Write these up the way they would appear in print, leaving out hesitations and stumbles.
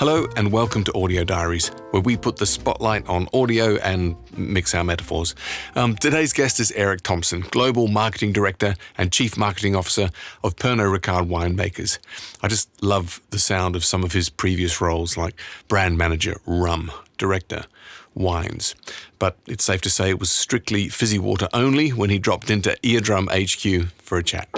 Hello and welcome to Audio Diaries, where we put the spotlight on audio and mix our metaphors. Today's guest is Eric Thomson, Global Marketing Director and Chief Marketing Officer of Pernod Ricard Winemakers. I just love the sound of some of his previous roles like Brand Manager, Rum, Director, Wines. But it's safe to say it was strictly fizzy water only when he dropped into Eardrum HQ for a chat.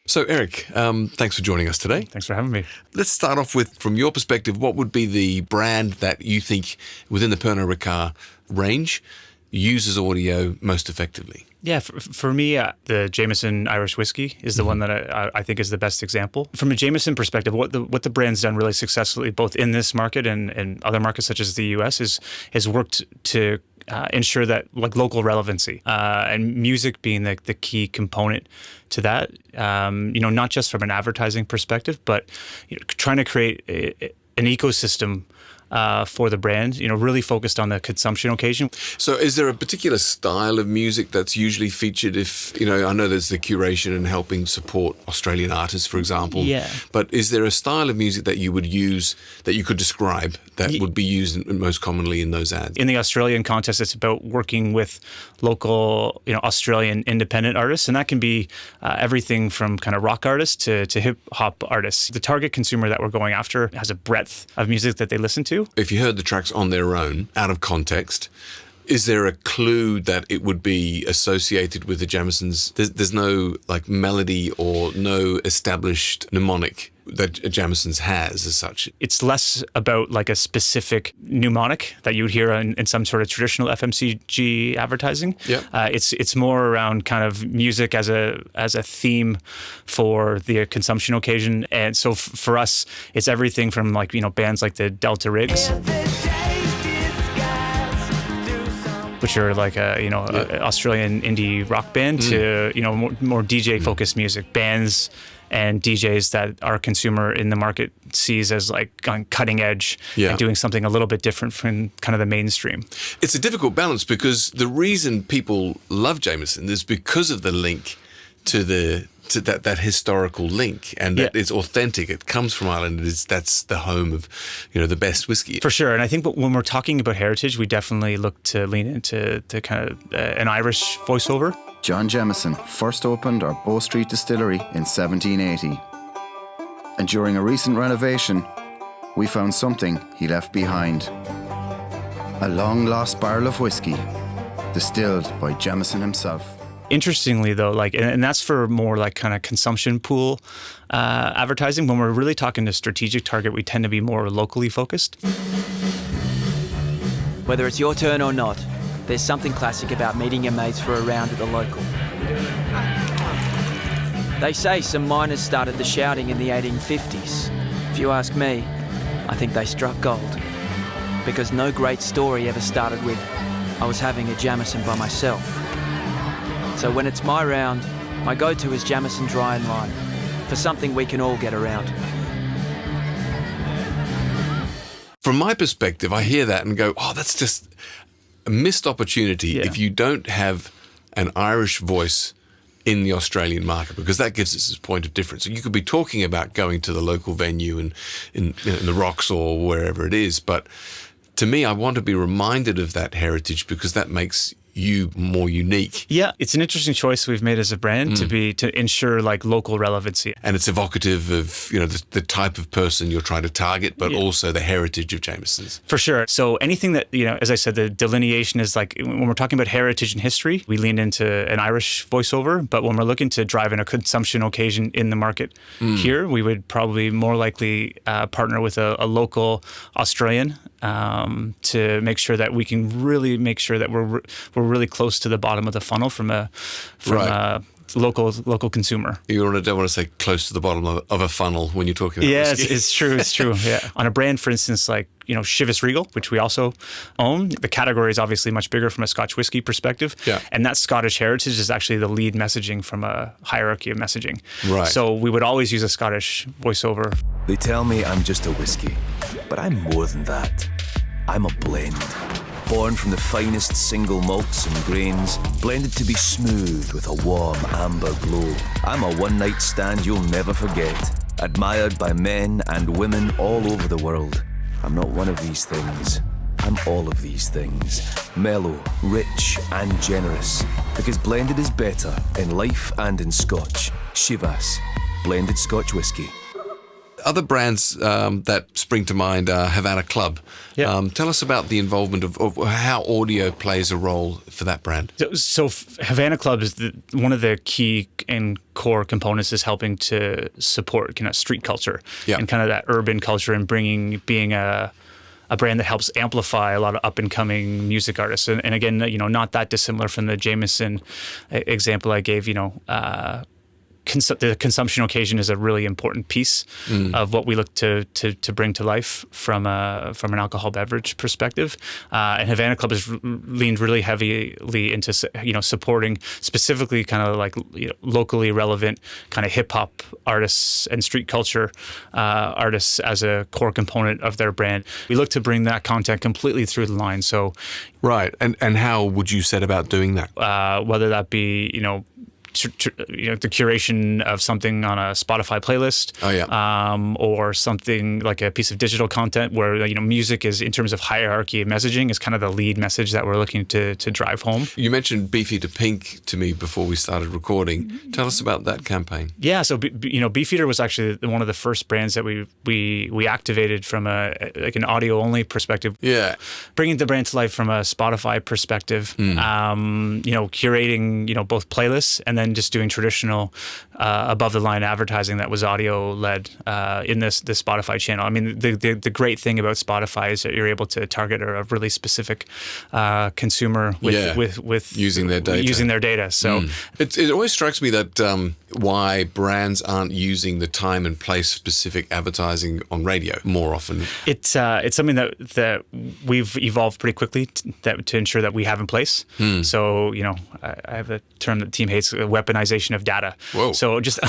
So, Eric, thanks for joining us today. Thanks for having me. Let's start off with, from your perspective, what would be the brand that you think within the Pernod Ricard range uses audio most effectively? Yeah, for me, the Jameson Irish whiskey is the one that I think is the best example. From a Jameson perspective, what the brand's done really successfully, both in this market and other markets such as the US, is worked to ensure that local relevancy and music being the key component to that. Not just from an advertising perspective, but trying to create an ecosystem for the brand, really focused on the consumption occasion. So is there a particular style of music that's usually featured if, I know there's the curation and helping support Australian artists, for example. Yeah. But is there a style of music that you would use, that you could describe, that would be used most commonly in those ads? In the Australian context, it's about working with local, Australian independent artists. And that can be everything from kind of rock artists to hip hop artists. The target consumer that we're going after has a breadth of music that they listen to. If you heard the tracks on their own, out of context, is there a clue that it would be associated with the Jamesons? There's no melody or no established mnemonic that Jamesons has as such. It's less about a specific mnemonic that you would hear in some sort of traditional FMCG advertising. Yeah. It's more around kind of music as a theme for the consumption occasion. And so for us, it's everything from bands like the Delta Rigs, which are a Australian indie rock band, to more DJ focused music, bands and DJs that our consumer in the market sees as on cutting edge and doing something a little bit different from kind of the mainstream. It's a difficult balance because the reason people love Jameson is because of the link to that historical link, and that it's authentic. It comes from Ireland. That's the home of the best whiskey. For sure. And I think when we're talking about heritage, we definitely look to lean into kind of an Irish voiceover. John Jameson first opened our Bow Street distillery in 1780. And during a recent renovation, we found something he left behind. A long-lost barrel of whiskey, distilled by Jameson himself. Interestingly, though, and that's for more kind of consumption pool advertising. When we're really talking to strategic target, we tend to be more locally focused. Whether it's your turn or not, there's something classic about meeting your mates for a round at the local. They say some miners started the shouting in the 1850s. If you ask me, I think they struck gold. Because no great story ever started with, I was having a Jameson by myself. So when it's my round, my go-to is Jameson Dry and Lime, for something we can all get around. From my perspective, I hear that and go, that's just a missed opportunity if you don't have an Irish voice in the Australian market, because that gives us this point of difference. So you could be talking about going to the local venue and in the Rocks or wherever it is, but to me, I want to be reminded of that heritage because that makes you more unique. Yeah, it's an interesting choice we've made as a brand to ensure local relevancy. And it's evocative of the type of person you're trying to target, but also the heritage of Jameson's. For sure. So anything that, as I said, the delineation is when we're talking about heritage and history, we lean into an Irish voiceover, but when we're looking to drive in a consumption occasion in the market here, we would probably more likely partner with a local Australian to make sure that we can really make sure that we're really close to the bottom of the funnel from a local consumer. You don't want to say close to the bottom of a funnel when you're talking about whiskey. It's true. Yeah. On a brand, for instance, Chivas Regal, which we also own, the category is obviously much bigger from a Scotch whiskey perspective. Yeah. And that Scottish heritage is actually the lead messaging from a hierarchy of messaging. Right. So we would always use a Scottish voiceover. They tell me I'm just a whiskey, but I'm more than that. I'm a blend. Born from the finest single malts and grains, blended to be smooth with a warm amber glow. I'm a one-night stand you'll never forget. admired by men and women all over the world. I'm not one of these things. I'm all of these things. Mellow, rich and generous. Because blended is better in life and in Scotch. Chivas, blended Scotch whisky. Other brands that spring to mind are Havana Club. Yeah. Tell us about the involvement of how audio plays a role for that brand. So Havana Club is one of the key and core components is helping to support kind of street culture and kind of that urban culture and being a brand that helps amplify a lot of up-and-coming music artists. And again, not that dissimilar from the Jameson example I gave, the consumption occasion is a really important piece of what we look to bring to life from an alcohol beverage perspective. And Havana Club has leaned really heavily into supporting specifically kind of like locally relevant kind of hip hop artists and street culture artists as a core component of their brand. We look to bring that content completely through the line. So, right, and how would you set about doing that? Whether that be the curation of something on a Spotify playlist, or something like a piece of digital content where music is, in terms of hierarchy of messaging, is kind of the lead message that we're looking to drive home. You mentioned Beefeater Pink to me before we started recording. Tell us about that campaign. Yeah, so Beefeater was actually one of the first brands that we activated from an audio only perspective. Yeah, bringing the brand to life from a Spotify perspective. Curating both playlists and then just doing traditional above-the-line advertising that was audio-led in this Spotify channel. I mean, the great thing about Spotify is that you're able to target a really specific consumer with using their data. So it always strikes me that why brands aren't using the time and place specific advertising on radio more often. It's something that we've evolved pretty quickly to ensure that we have in place. So I have a term that the team hates, weaponization of data. Whoa. So just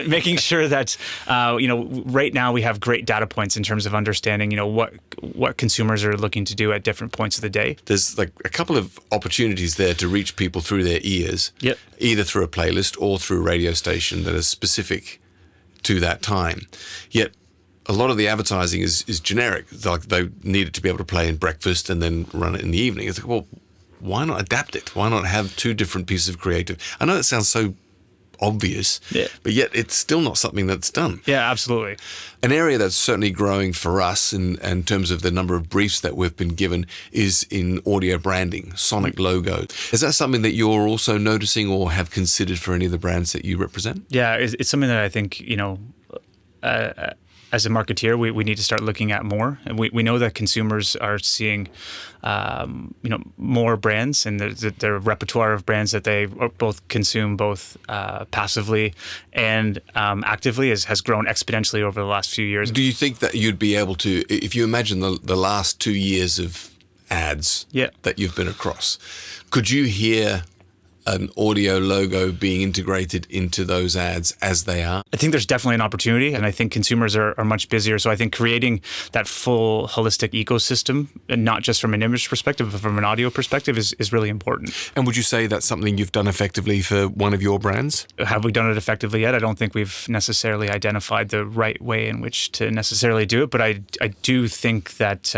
making sure that right now we have great data points in terms of understanding what consumers are looking to do at different points of the day. There's like a couple of opportunities there to reach people through their ears, either through a playlist or through a radio station that is specific to that time. Yet a lot of the advertising is generic. Like they need it to be able to play in breakfast and then run it in the evening. It's like, well, why not adapt it? Why not have two different pieces of creative? I know that sounds so obvious, but yet it's still not something that's done. Yeah, absolutely. An area that's certainly growing for us in terms of the number of briefs that we've been given is in audio branding, sonic logo. Is that something that you're also noticing or have considered for any of the brands that you represent? Yeah, it's something that I think, as a marketeer, we need to start looking at more. And we know that consumers are seeing, more brands, and their repertoire of brands that they both consume both passively and actively has grown exponentially over the last few years. Do you think that you'd be able to, if you imagine the last 2 years of ads that you've been across, could you hear an audio logo being integrated into those ads as they are? I think there's definitely an opportunity, and I think consumers are much busier. So I think creating that full holistic ecosystem, and not just from an image perspective, but from an audio perspective, is really important. And would you say that's something you've done effectively for one of your brands? Have we done it effectively yet? I don't think we've necessarily identified the right way in which to necessarily do it, but I do think that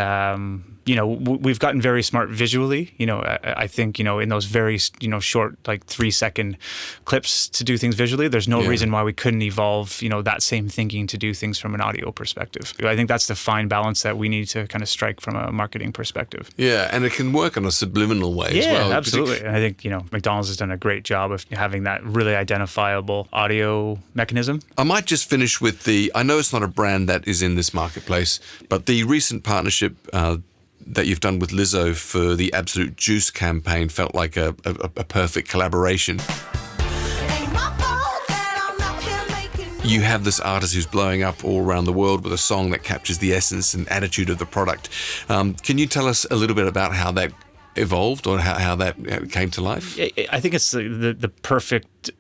we've gotten very smart visually. I think in those very short, like 3-second clips to do things visually, there's no reason why we couldn't evolve that same thinking to do things from an audio perspective. I think that's the fine balance that we need to kind of strike from a marketing perspective. Yeah, and it can work on a subliminal way as well. Yeah, absolutely. And I think McDonald's has done a great job of having that really identifiable audio mechanism. I might just finish with I know it's not a brand that is in this marketplace, but the recent partnership that you've done with Lizzo for the Absolute Juice campaign felt like a perfect collaboration. You have this artist who's blowing up all around the world with a song that captures the essence and attitude of the product. Can you tell us a little bit about how that evolved or how that came to life? I think it's the perfect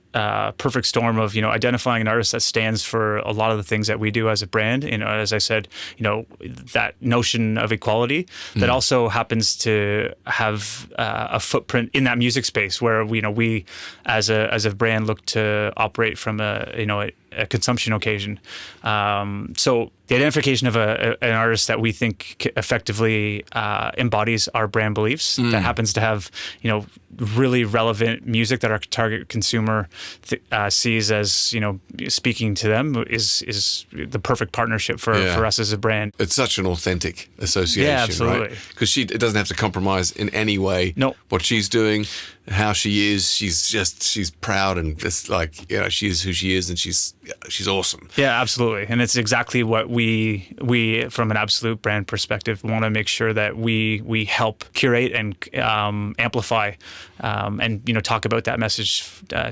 storm of identifying an artist that stands for a lot of the things that we do as a brand. As I said, that notion of equality that also happens to have a footprint in that music space where we as a brand look to operate from a consumption occasion. So the identification of an artist that we think effectively embodies our brand beliefs, that happens to have, really relevant music that our target consumer sees as, speaking to them is the perfect partnership for us as a brand. It's such an authentic association, Yeah, absolutely. right? Because it doesn't have to compromise in any way. No. What she's doing, how she is, she's proud and just like, she is who she is, and she's awesome. Yeah, absolutely. And it's exactly what we from an absolute brand perspective want to make sure that we help curate and amplify and talk about that message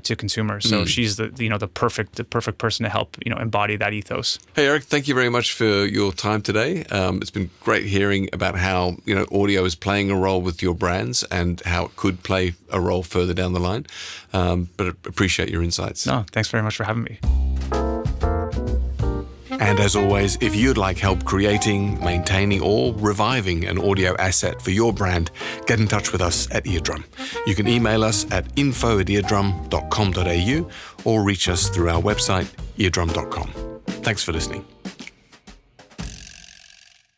to consumers. So she's the perfect person to help embody that ethos. Hey Eric, thank you very much for your time today. It's been great hearing about how audio is playing a role with your brands and how it could play a role further down the line. But I appreciate your insights. No, thanks very much for having me. And as always, if you'd like help creating, maintaining, or reviving an audio asset for your brand, get in touch with us at Eardrum. You can email us at info@eardrum.com.au or reach us through our website, eardrum.com. Thanks for listening.